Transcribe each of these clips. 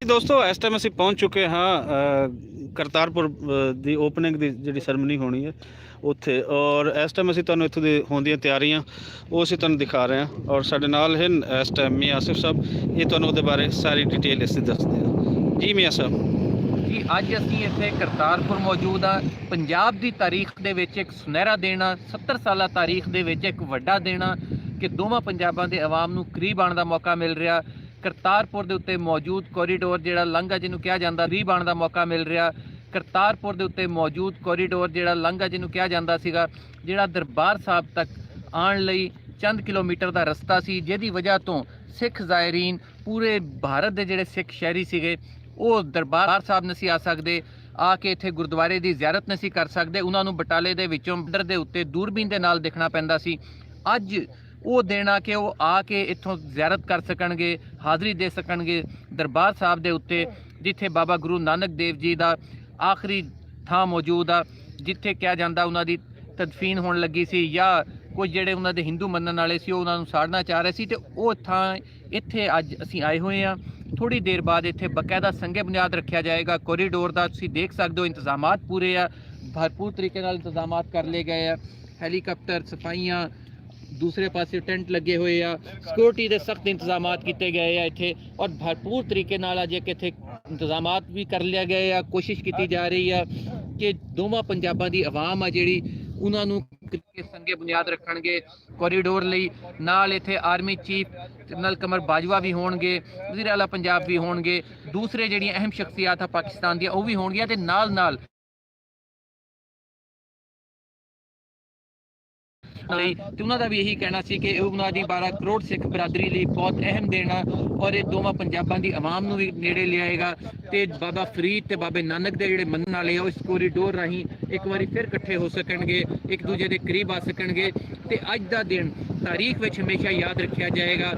ਦੋਸਤੋ ਇਸ ਟਾਈਮ ਅਸੀਂ ਪਹੁੰਚ ਚੁੱਕੇ ਹਾਂ ਕਰਤਾਰਪੁਰ ਦੀ ਓਪਨਿੰਗ ਦੀ ਜਿਹੜੀ ਸੈਰਮਨੀ ਹੋਣੀ ਹੈ ਉੱਥੇ। ਔਰ ਇਸ ਟਾਈਮ ਅਸੀਂ ਤੁਹਾਨੂੰ ਇੱਥੋਂ ਦੀ ਹੋਣ ਦੀਆਂ ਤਿਆਰੀਆਂ ਉਹ ਅਸੀਂ ਤੁਹਾਨੂੰ ਦਿਖਾ ਰਹੇ ਹਾਂ। ਔਰ ਸਾਡੇ ਨਾਲ ਹਨ ਇਸ ਟਾਈਮ ਮੀਆਂ ਆਸਿਫ ਸਾਹਿਬ, ਇਹ ਤੁਹਾਨੂੰ ਉਹਦੇ ਬਾਰੇ ਸਾਰੀ ਡਿਟੇਲ ਇਸ ਦੀ ਦੱਸਦੇ ਹਾਂ। ਜੀ ਮੀਆਂ ਸਾਹਿਬ ਜੀ, ਅੱਜ ਅਸੀਂ ਇੱਥੇ ਕਰਤਾਰਪੁਰ ਮੌਜੂਦ ਹਾਂ। ਪੰਜਾਬ ਦੀ ਤਾਰੀਖ ਦੇ ਵਿੱਚ ਇੱਕ ਸੁਨਹਿਰਾ ਦਿਨ ਆ, 70 ਸਾਲਾ ਤਾਰੀਖ ਦੇ ਵਿੱਚ ਇੱਕ ਵੱਡਾ ਦਿਨ ਆ ਕਿ ਦੋਵਾਂ ਪੰਜਾਬਾਂ ਦੇ ਆਵਾਮ ਨੂੰ ਕਰੀਬ ਆਉਣ ਦਾ ਮੌਕਾ ਮਿਲ ਰਿਹਾ। ਕਰਤਾਰਪੁਰ ਦੇ ਉੱਤੇ ਮੌਜੂਦ ਕੋਰੀਡੋਰ ਜਿਹੜਾ ਲੰਘਾ ਜਿਹਨੂੰ ਕਿਹਾ ਜਾਂਦਾ, ਕਰੀਬ ਆਉਣ ਦਾ ਮੌਕਾ ਮਿਲ ਰਿਹਾ। ਕਰਤਾਰਪੁਰ ਦੇ ਉੱਤੇ ਮੌਜੂਦ ਕੋਰੀਡੋਰ ਜਿਹੜਾ ਲੰਘਾ ਜਿਹਨੂੰ ਕਿਹਾ ਜਾਂਦਾ ਸੀਗਾ, ਜਿਹੜਾ ਦਰਬਾਰ ਸਾਹਿਬ ਤੱਕ ਆਉਣ ਲਈ ਚੰਦ ਕਿਲੋਮੀਟਰ ਦਾ ਰਸਤਾ ਸੀ, ਜਿਹਦੀ ਵਜ੍ਹਾ ਤੋਂ ਸਿੱਖ ਜ਼ਾਇਰੀਨ ਪੂਰੇ ਭਾਰਤ ਦੇ ਜਿਹੜੇ ਸਿੱਖ ਸ਼ਹਿਰੀ ਸੀਗੇ ਉਹ ਦਰਬਾਰ ਸਾਹਿਬ ਨਹੀਂ ਸੀ ਆ ਸਕਦੇ, ਆ ਕੇ ਇੱਥੇ ਗੁਰਦੁਆਰੇ ਦੀ ਜ਼ਿਆਰਤ ਨਹੀਂ ਸੀ ਕਰ ਸਕਦੇ। ਉਹਨਾਂ ਨੂੰ ਬਟਾਲੇ ਦੇ ਵਿੱਚੋਂ ਬਾਰਡਰ ਦੇ ਉੱਤੇ ਦੂਰਬੀਨ ਦੇ ਨਾਲ ਦੇਖਣਾ ਪੈਂਦਾ ਸੀ। ਅੱਜ ਉਹ ਦਿਨ ਆ ਕਿ ਉਹ ਆ ਕੇ ਇੱਥੋਂ ਜ਼ਿਆਰਤ ਕਰ ਸਕਣਗੇ, ਹਾਜ਼ਰੀ ਦੇ ਸਕਣਗੇ ਦਰਬਾਰ ਸਾਹਿਬ ਦੇ ਉੱਤੇ, ਜਿੱਥੇ ਬਾਬਾ ਗੁਰੂ ਨਾਨਕ ਦੇਵ ਜੀ ਦਾ ਆਖਰੀ ਥਾਂ ਮੌਜੂਦ ਆ, ਜਿੱਥੇ ਕਿਹਾ ਜਾਂਦਾ ਉਹਨਾਂ ਦੀ ਤਦਫੀਨ ਹੋਣ ਲੱਗੀ ਸੀ, ਜਾਂ ਕੁਝ ਜਿਹੜੇ ਉਹਨਾਂ ਦੇ ਹਿੰਦੂ ਮੰਨਣ ਵਾਲੇ ਸੀ ਉਹ ਉਹਨਾਂ ਨੂੰ ਸਾੜਨਾ ਚਾਹ ਰਹੇ ਸੀ। ਤੇ ਉਹ ਥਾਂ ਇੱਥੇ ਅੱਜ ਅਸੀਂ ਆਏ ਹੋਏ ਹਾਂ। ਥੋੜੀ ਦੇਰ ਬਾਅਦ ਇੱਥੇ ਬਕਾਇਦਾ ਸੰਗੇ ਬੁਨਿਆਦ ਰੱਖਿਆ ਜਾਏਗਾ ਕੋਰੀਡੋਰ ਦਾ। ਤੁਸੀਂ ਦੇਖ ਸਕਦੇ ਹੋ ਇੰਤਜ਼ਾਮਾਤ ਪੂਰੇ ਆ, ਭਰਪੂਰ ਤਰੀਕੇ ਨਾਲ ਇੰਤਜ਼ਾਮਾਤ ਕਰ ਲਏ ਗਏ ਆ। ਹੈਲੀਕਾਪਟਰ, ਸਫਾਈਆਂ, ਦੂਸਰੇ ਪਾਸੇ ਟੈਂਟ ਲੱਗੇ ਹੋਏ ਆ, ਸਿਕਿਉਰਿਟੀ ਦੇ ਸਖਤ ਇੰਤਜ਼ਾਮਾਤ ਕੀਤੇ ਗਏ ਆ ਇੱਥੇ। ਔਰ ਭਰਪੂਰ ਤਰੀਕੇ ਨਾਲ ਅਜੇ ਕਿ ਇੱਥੇ ਇੰਤਜ਼ਾਮਾਤ ਵੀ ਕਰ ਲਿਆ ਗਏ ਆ। ਕੋਸ਼ਿਸ਼ ਕੀਤੀ ਜਾ ਰਹੀ ਆ ਕਿ ਦੋਵਾਂ ਪੰਜਾਬਾਂ ਦੀ ਆਵਾਮ ਆ ਜਿਹੜੀ ਉਹਨਾਂ ਨੂੰ ਸੰਗੇ ਬੁਨਿਆਦ ਰੱਖਣਗੇ ਕੋਰੀਡੋਰ ਲਈ। ਨਾਲ ਇੱਥੇ ਆਰਮੀ ਚੀਫ ਜਨਰਲ ਕਮਰ ਬਾਜਵਾ ਵੀ ਹੋਣਗੇ, ਵਜ਼ੀਰ ਆਲਾ ਪੰਜਾਬ ਵੀ ਹੋਣਗੇ, ਦੂਸਰੇ ਜਿਹੜੀਆਂ ਅਹਿਮ ਸ਼ਖਸੀਅਤ ਆ ਪਾਕਿਸਤਾਨ ਦੀਆਂ ਉਹ ਵੀ ਹੋਣਗੀਆਂ। ਤੇ ਨਾਲ ਨਾਲ ਤੇ ਉਹਨਾਂ ਦਾ ਵੀ ਇਹੀ ਕਹਿਣਾ ਸੀ ਕਿ ਉਹਨਾਂ ਦੀ 12 ਕਰੋੜ ਸਿੱਖ ਬਰਾਦਰੀ ਲਈ ਬਹੁਤ ਅਹਿਮ ਦਿਨ ਆ, ਔਰ ਇਹ ਦੋਵਾਂ ਪੰਜਾਬਾਂ ਦੀ ਆਵਾਮ ਨੂੰ ਵੀ ਨੇੜੇ ਲਿਆਏਗਾ। ਤੇ ਬਾਬਾ ਫਰੀਦ ਤੇ ਬਾਬੇ ਨਾਨਕ ਦੇ ਜਿਹੜੇ ਮੰਨਣ ਵਾਲੇ ਆ ਉਹ ਇਸ ਕੋਰੀਡੋਰ ਰਾਹੀਂ ਇੱਕ ਵਾਰੀ ਫਿਰ ਇਕੱਠੇ ਹੋ ਸਕਣਗੇ, ਇੱਕ ਦੂਜੇ ਦੇ ਕਰੀਬ ਆ ਸਕਣਗੇ। ਤੇ ਅੱਜ ਦਾ ਦਿਨ ਤਾਰੀਖ ਵਿੱਚ ਹਮੇਸ਼ਾ ਯਾਦ ਰੱਖਿਆ ਜਾਏਗਾ,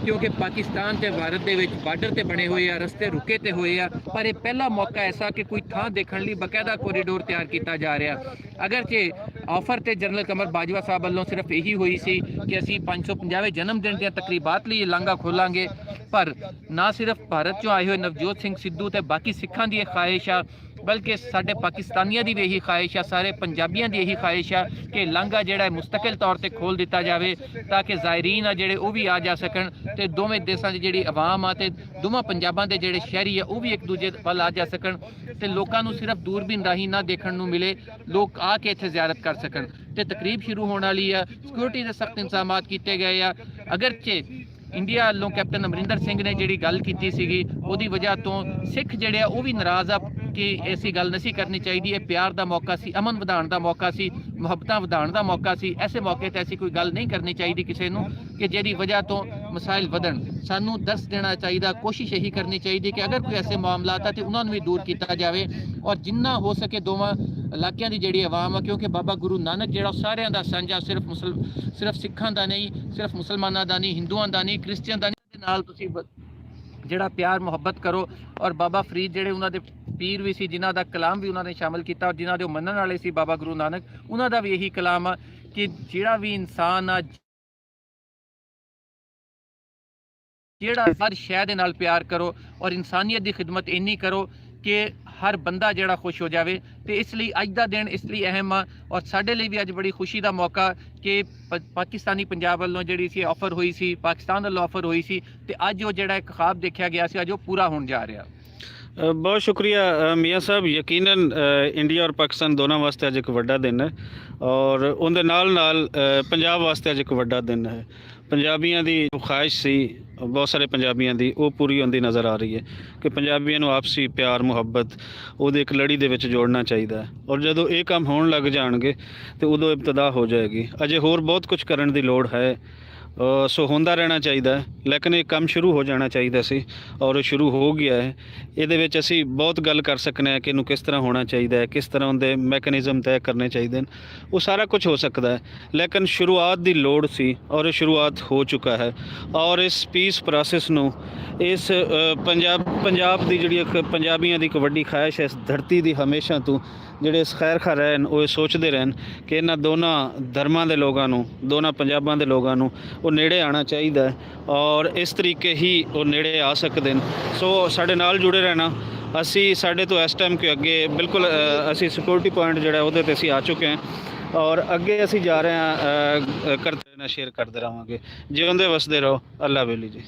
ਕਿਉਂਕਿ ਪਾਕਿਸਤਾਨ ਤੇ ਭਾਰਤ ਦੇ ਵਿੱਚ ਬਾਰਡਰ ਤੇ ਬਣੇ ਹੋਏ ਆ, ਰਸਤੇ ਰੁਕੇ ਤੇ ਹੋਏ ਆ, ਪਰ ਇਹ ਪਹਿਲਾ ਮੌਕਾ ਐਸਾ ਕਿ ਕੋਈ ਥਾਂ ਦੇਖਣ ਲਈ ਬਕਾਇਦਾ ਕੋਰੀਡੋਰ ਤਿਆਰ ਕੀਤਾ ਜਾ ਰਿਹਾ। ਅਗਰਚੇ ਆਫਰ ਤੇ ਜਨਰਲ ਕਮਰ ਬਾਜਵਾ ਸਾਹਿਬ ਵੱਲੋਂ ਸਿਰਫ ਇਹੀ ਹੋਈ ਸੀ ਕਿ ਅਸੀਂ 550ਵੇਂ ਜਨਮ ਦਿਨ ਦੀਆਂ ਤਕਰੀਬਾਤ ਲਈ ਲਾਂਘਾ ਖੋਲਾਂਗੇ, ਪਰ ਨਾ ਸਿਰਫ ਭਾਰਤ ਚੋਂ ਆਏ ਹੋਏ ਨਵਜੋਤ ਸਿੰਘ ਸਿੱਧੂ ਤੇ ਬਾਕੀ ਸਿੱਖਾਂ ਦੀ ਇਹ ਖਾਹਿਸ਼ ਆ, ਬਲਕਿ ਸਾਡੇ ਪਾਕਿਸਤਾਨੀਆਂ ਦੀ ਵੀ ਇਹੀ ਖਾਹਿਸ਼ ਆ, ਸਾਰੇ ਪੰਜਾਬੀਆਂ ਦੀ ਇਹੀ ਖਾਹਿਸ਼ ਆ ਕਿ ਲਾਂਘਾ ਜਿਹੜਾ ਹੈ ਮੁਸਤਕਿਲ ਤੌਰ ਤੇ ਖੋਲ੍ਹ ਦਿੱਤਾ ਜਾਵੇ, ਤਾਂ ਕਿ ਜ਼ਾਇਰੀਨ ਆ ਜਿਹੜੇ ਉਹ ਵੀ ਆ ਜਾ ਸਕਣ ਤੇ ਦੋਵੇਂ ਦੇਸ਼ਾਂ ਦੀ ਜਿਹੜੀ ਆਵਾਮ ਆ ਤੇ ਦੋਵਾਂ ਪੰਜਾਬਾਂ ਦੇ ਜਿਹੜੇ ਸ਼ਹਿਰੀ ਆ ਉਹ ਵੀ ਇੱਕ ਦੂਜੇ ਵੱਲ ਆ ਜਾ ਸਕਣ ਤੇ ਲੋਕਾਂ ਨੂੰ ਸਿਰਫ ਦੂਰਬੀਨ ਰਾਹੀਂ ਨਾ ਦੇਖਣ ਨੂੰ ਮਿਲੇ, ਲੋਕ ਆ ਕੇ ਇੱਥੇ ਜ਼ਿਆਰਤ ਕਰ ਸਕਣ। ਤੇ ਤਕਰੀਬ ਸ਼ੁਰੂ ਹੋਣ ਵਾਲੀ ਆ, ਸਿਕਿਉਰਿਟੀ ਦੇ ਸਖਤ ਇੰਤਜ਼ਾਮਾਤ ਕੀਤੇ ਗਏ ਆ। ਅਗਰਚੇ ਇੰਡੀਆ ਵੱਲੋਂ ਕੈਪਟਨ ਅਮਰਿੰਦਰ ਸਿੰਘ ਨੇ ਜਿਹੜੀ ਗੱਲ ਕੀਤੀ ਸੀਗੀ ਉਹਦੀ ਵਜ੍ਹਾ ਤੋਂ ਸਿੱਖ ਜਿਹੜੇ ਆ ਉਹ ਵੀ ਨਾਰਾਜ਼ ਆ ਕਿ ਐਸੀ ਗੱਲ ਨਹੀਂ ਕਰਨੀ ਚਾਹੀਦੀ, ਇਹ ਪਿਆਰ ਦਾ ਮੌਕਾ ਸੀ, ਅਮਨ ਵਧਾਉਣ ਦਾ ਮੌਕਾ ਸੀ, ਮੁਹੱਬਤਾਂ ਵਧਾਉਣ ਦਾ ਮੌਕਾ ਸੀ। ਐਸੇ ਮੌਕੇ ਤੇ ਐਸੀ ਕੋਈ ਗੱਲ ਨਹੀਂ ਕਰਨੀ ਚਾਹੀਦੀ ਕਿਸੇ ਨੂੰ ਕਿ ਜਿਹਦੀ ਵਜ੍ਹਾ ਤੋਂ ਮਸਾਇਲ ਵਧਣ। ਸਾਨੂੰ ਦਰਸ ਦੇਣਾ ਚਾਹੀਦਾ, ਕੋਸ਼ਿਸ਼ ਇਹੀ ਕਰਨੀ ਚਾਹੀਦੀ ਕਿ ਅਗਰ ਕੋਈ ਐਸੇ ਮਾਮਲਾਤ ਆ ਤੇ ਉਹਨਾਂ ਨੂੰ ਵੀ ਦੂਰ ਕੀਤਾ ਜਾਵੇ, ਔਰ ਜਿੰਨਾ ਹੋ ਸਕੇ ਦੋਵਾਂ ਇਲਾਕਿਆਂ ਦੀ ਜਿਹੜੀ ਆਵਾਮ ਆ, ਕਿਉਂਕਿ ਬਾਬਾ ਗੁਰੂ ਨਾਨਕ ਜਿਹੜਾ ਸਾਰਿਆਂ ਦਾ ਸਾਂਝਾ, ਸਿਰਫ ਸਿੱਖਾਂ ਦਾ ਨਹੀਂ, ਸਿਰਫ ਮੁਸਲਮਾਨਾਂ ਦਾ ਨਹੀਂ, ਹਿੰਦੂਆਂ ਦਾ ਨਹੀਂ, ਕ੍ਰਿਸਚੀਅਨ ਦਾ ਨਹੀਂ, ਦੇ ਨਾਲ ਤੁਸੀਂ ਜਿਹੜਾ ਪਿਆਰ ਮੁਹੱਬਤ ਕਰੋ। ਔਰ ਬਾਬਾ ਫਰੀਦ ਜਿਹੜੇ ਉਹਨਾਂ ਦੇ ਪੀਰ ਵੀ ਸੀ, ਜਿਨ੍ਹਾਂ ਦਾ ਕਲਾਮ ਵੀ ਉਹਨਾਂ ਨੇ ਸ਼ਾਮਿਲ ਕੀਤਾ, ਔਰ ਜਿਨ੍ਹਾਂ ਦੇ ਉਹ ਮੰਨਣ ਵਾਲੇ ਸੀ ਬਾਬਾ ਗੁਰੂ ਨਾਨਕ, ਉਹਨਾਂ ਦਾ ਵੀ ਇਹੀ ਕਲਾਮ ਆ ਕਿ ਜਿਹੜਾ ਵੀ ਇਨਸਾਨ ਆ, ਜਿਹੜਾ ਹਰ ਸ਼ੈ ਦੇ ਨਾਲ ਪਿਆਰ ਕਰੋ ਔਰ ਇਨਸਾਨੀਅਤ ਦੀ ਖਿਦਮਤ ਇੰਨੀ ਕਰੋ ਕਿ ਹਰ ਬੰਦਾ ਜਿਹੜਾ ਖੁਸ਼ ਹੋ ਜਾਵੇ। ਤੇ ਇਸ ਲਈ ਅੱਜ ਦਾ ਦਿਨ ਇਸ ਲਈ ਅਹਿਮ ਆ, ਔਰ ਸਾਡੇ ਲਈ ਵੀ ਅੱਜ ਬੜੀ ਖੁਸ਼ੀ ਦਾ ਮੌਕਾ ਕਿ ਪਾਕਿਸਤਾਨੀ ਪੰਜਾਬ ਵੱਲੋਂ ਜਿਹੜੀ ਸੀ ਆਫਰ ਹੋਈ ਸੀ, ਪਾਕਿਸਤਾਨ ਵੱਲੋਂ ਆਫਰ ਹੋਈ ਸੀ, ਤੇ ਅੱਜ ਉਹ ਜਿਹੜਾ ਇੱਕ ਖ਼ਾਬ ਦੇਖਿਆ ਗਿਆ ਸੀ ਅੱਜ ਉਹ ਪੂਰਾ ਹੋਣ ਜਾ ਰਿਹਾ। ਬਹੁਤ ਸ਼ੁਕਰੀਆ ਮੀਆਂ ਸਾਹਿਬ। ਯਕੀਨਨ ਇੰਡੀਆ ਔਰ ਪਾਕਿਸਤਾਨ ਦੋਨਾਂ ਵਾਸਤੇ ਅੱਜ ਇੱਕ ਵੱਡਾ ਦਿਨ ਹੈ, ਔਰ ਉਹਦੇ ਨਾਲ ਨਾਲ ਪੰਜਾਬ ਵਾਸਤੇ ਅੱਜ ਇੱਕ ਵੱਡਾ ਦਿਨ ਹੈ। ਪੰਜਾਬੀਆਂ ਦੀ ਖਾਹਿਸ਼ ਸੀ, ਬਹੁਤ ਸਾਰੇ ਪੰਜਾਬੀਆਂ ਦੀ, ਉਹ ਪੂਰੀ ਹੁੰਦੀ ਨਜ਼ਰ ਆ ਰਹੀ ਹੈ ਕਿ ਪੰਜਾਬੀਆਂ ਨੂੰ ਆਪਸੀ ਪਿਆਰ ਮੁਹੱਬਤ ਉਹਦੇ ਇੱਕ ਲੜੀ ਦੇ ਵਿੱਚ ਜੋੜਨਾ ਚਾਹੀਦਾ ਹੈ। ਔਰ ਜਦੋਂ ਇਹ ਕੰਮ ਹੋਣ ਲੱਗ ਜਾਣਗੇ ਤੇ ਉਦੋਂ ਇਬਤਦਾ ਹੋ ਜਾਏਗੀ। ਅਜੇ ਹੋਰ ਬਹੁਤ ਕੁਝ ਕਰਨ ਦੀ ਲੋੜ ਹੈ, ਸੋ ਹੁੰਦਾ ਰਹਿਣਾ ਚਾਹੀਦਾ ਹੈ, ਲੇਕਿਨ ਇਹ ਕੰਮ ਸ਼ੁਰੂ ਹੋ ਜਾਣਾ ਚਾਹੀਦਾ ਸੀ ਔਰ ਸ਼ੁਰੂ ਹੋ ਗਿਆ ਹੈ। ਇਹਦੇ ਵਿੱਚ ਅਸੀਂ ਬਹੁਤ ਗੱਲ ਕਰ ਸਕਦੇ ਹਾਂ ਕਿ ਇਹਨੂੰ ਕਿਸ ਤਰ੍ਹਾਂ ਹੋਣਾ ਚਾਹੀਦਾ ਹੈ, ਕਿਸ ਤਰ੍ਹਾਂ ਉਹਦੇ ਮੈਕੈਨਿਜ਼ਮ ਤੈਅ ਕਰਨੇ ਚਾਹੀਦੇ ਨੇ, ਉਹ ਸਾਰਾ ਕੁਝ ਹੋ ਸਕਦਾ ਹੈ, ਲੇਕਿਨ ਸ਼ੁਰੂਆਤ ਦੀ ਲੋੜ ਸੀ ਔਰ ਇਹ ਸ਼ੁਰੂਆਤ ਹੋ ਚੁੱਕਾ ਹੈ। ਔਰ ਇਸ ਪੀਸ ਪ੍ਰੋਸੈਸ ਨੂੰ, ਇਸ ਪੰਜਾਬ ਦੀ ਜਿਹੜੀ ਇੱਕ ਪੰਜਾਬੀਆਂ ਦੀ ਇੱਕ ਵੱਡੀ ਖਾਹਿਸ਼ ਹੈ, ਇਸ ਧਰਤੀ ਦੀ ਹਮੇਸ਼ਾ ਤੋਂ ਜਿਹੜੇ ਇਸ ਖੈਰ ਖਾ ਰਹਿਣ ਉਹ ਇਹ ਸੋਚਦੇ ਰਹਿਣ ਕਿ ਇਹਨਾਂ ਦੋਨਾਂ ਧਰਮਾਂ ਦੇ ਲੋਕਾਂ ਨੂੰ, ਦੋਨਾਂ ਪੰਜਾਬਾਂ ਦੇ ਲੋਕਾਂ ਨੂੰ ਉਹ ਨੇੜੇ ਆਉਣਾ ਚਾਹੀਦਾ ਹੈ। ਔਰ ਔਰ ਇਸ ਤਰੀਕੇ ਹੀ ਉਹ ਨੇੜੇ ਆ ਸਕਦੇ ਨੇ। ਸੋ ਸਾਡੇ ਨਾਲ ਜੁੜੇ ਰਹਿਣਾ। ਅਸੀਂ ਸਾਡੇ ਤੋਂ ਇਸ ਟਾਈਮ ਕਿ ਅੱਗੇ ਬਿਲਕੁਲ ਅਸੀਂ ਸਿਕਿਉਰਿਟੀ ਪੁਆਇੰਟ ਜਿਹੜਾ ਉਹਦੇ ਤੇ ਅਸੀਂ ਆ ਚੁੱਕੇ ਹਾਂ ਔਰ ਅੱਗੇ ਅਸੀਂ ਜਾ ਰਹੇ ਹਾਂ ਕਰਦੇ ਨਾਲ ਸ਼ੇਅਰ ਕਰਦੇ ਰਹਾਂਗੇ। ਜਿਉਂਦੇ ਵਸਦੇ ਰਹੋ। ਅੱਲਾ ਵੇਲੀ ਜੀ।